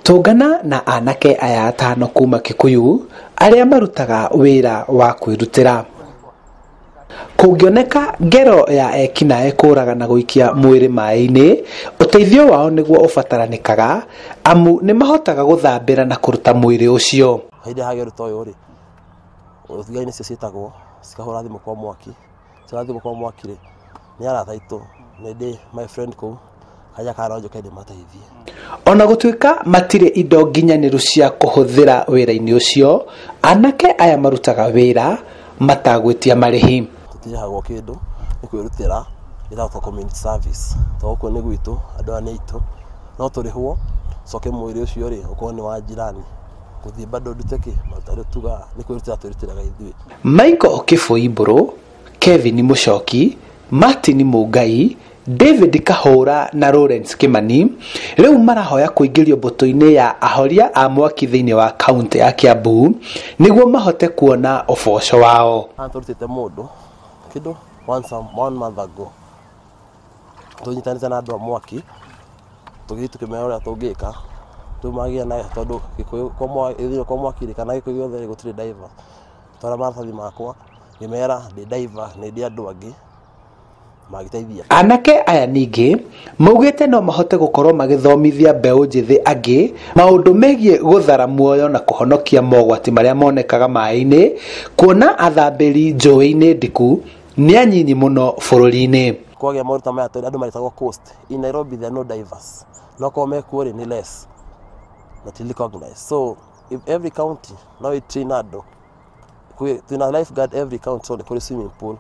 Tũngana na anake aya atano kuma Kikuyu arĩa marutaga wĩra wa kwĩrutĩra. Kũngĩoneka ngero ya ekinaĩ kũraga na gũikia mwĩrĩ maĩ-inĩ, ũteithio wao nĩguo ũbataranĩkaga amu nĩ mahotaga gũthambĩra na kũruta mwĩrĩ ũcio. Hĩndĩ hagĩa ruta ũyũ rĩ, ũthigai nĩcio ciĩtagwo cikahũra thimũ kwa mwaki, cigathiĩ kwa mwaki rĩ, nĩ arata aitũ nĩ my friend kũu haja kana njoke ndĩmateithie. Ona gũtuĩka matirĩ indo nginyanĩru cia kũhũthĩra wĩra-inĩ ũcio, anake aya marutaga wĩra matagwĩtia marĩhi. Tũtihagwo kĩndũ nĩ kwĩrutĩra gĩtagwo community service. Togũkũ nĩ gwitũ, andũ aya nĩ aitũ, no tũrĩhwo coke mwĩrĩ ũcio rĩ ũkorwo nĩ wa njirani gũthiĩ bado ndute kĩ maruta tuga nĩ kwĩrutĩra twĩrutĩraga ithuĩ. Michael Kiboi Mburu, Kevin Muchoki, Martin Mungai, David Kahura na Lawrence Kimani rĩu marahoya kũingĩrio mbũtũ-inĩ ya ahoria a mwaki thĩinĩ wa kaunti ya Kiambu nĩguo mahote kuona ũboco wao. Tũrutĩte mũndũ kĩndũ one month ago, tũnyitanĩte na andũ a mwaki tũgĩthiĩ tũkĩmenya ũrĩa tũngĩka tũmagĩa na tondũ Gĩkũyũ kwa mwaki kana Gĩkũyũ gĩothe gũtirĩ diver. Twara maratathi makwa ngĩmera ndĩ diver nĩ ndĩ andũ angĩ magĩteithia. Anake aya ningĩ maugĩte no mahote gũkorwo magĩthomithia mbeũ njĩthĩ angĩ maũndũ megiĩ gũthara muoyo na kũhonokia mogwati marĩa monekaga maĩ-inĩ, kuona athambĩri njũĩ-inĩ ndiku nĩ anyinyi mũno bũrũri-inĩ. Kwagĩa maũndũ maya tondũ andũ maretagwo coast. In Nairobi there are no divers. No kome kuore ni less. Not recognized. So if every county now we train andũ twina lifeguard every county so the swimming pool.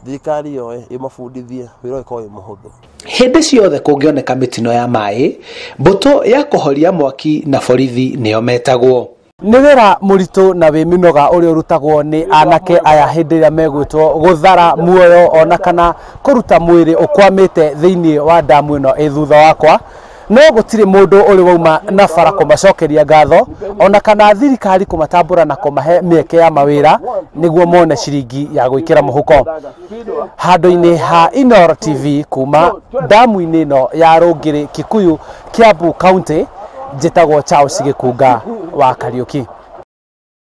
Thirikari yo ĩmabundithie wĩra ũkorwo wĩ mũhũthũ. Hĩndĩ ciothe kũngĩoneka mĩtino ya maĩ, mbũtũ ya kũhoria mwaki na borithi nĩo metagwo. Nĩ wĩra mũritũ na wĩ mĩnoga ũrĩa ũrutagwo nĩ anake aya hĩndĩ ĩrĩa megwĩtwo gũthara muoyo ona kana kũruta mwĩrĩ ũkwamĩte thĩinĩ wa damu ĩno ĩ thutha wakwa. No gũtirĩ mũndũ ũrĩ wauma na bara kũmacokeria ngatho ona kana thirikari kũmatambũra na kũmahe mĩeke ya mawĩra nĩguo mone ciringi ya gwĩkĩra mũhuko. Handũ-inĩ ha Inooro TV kuma damu-inĩ ĩno ya Rũngĩrĩ, Kikuyu, Kiambu County, njĩtagwo Charles Gĩkunga wa Kariũki.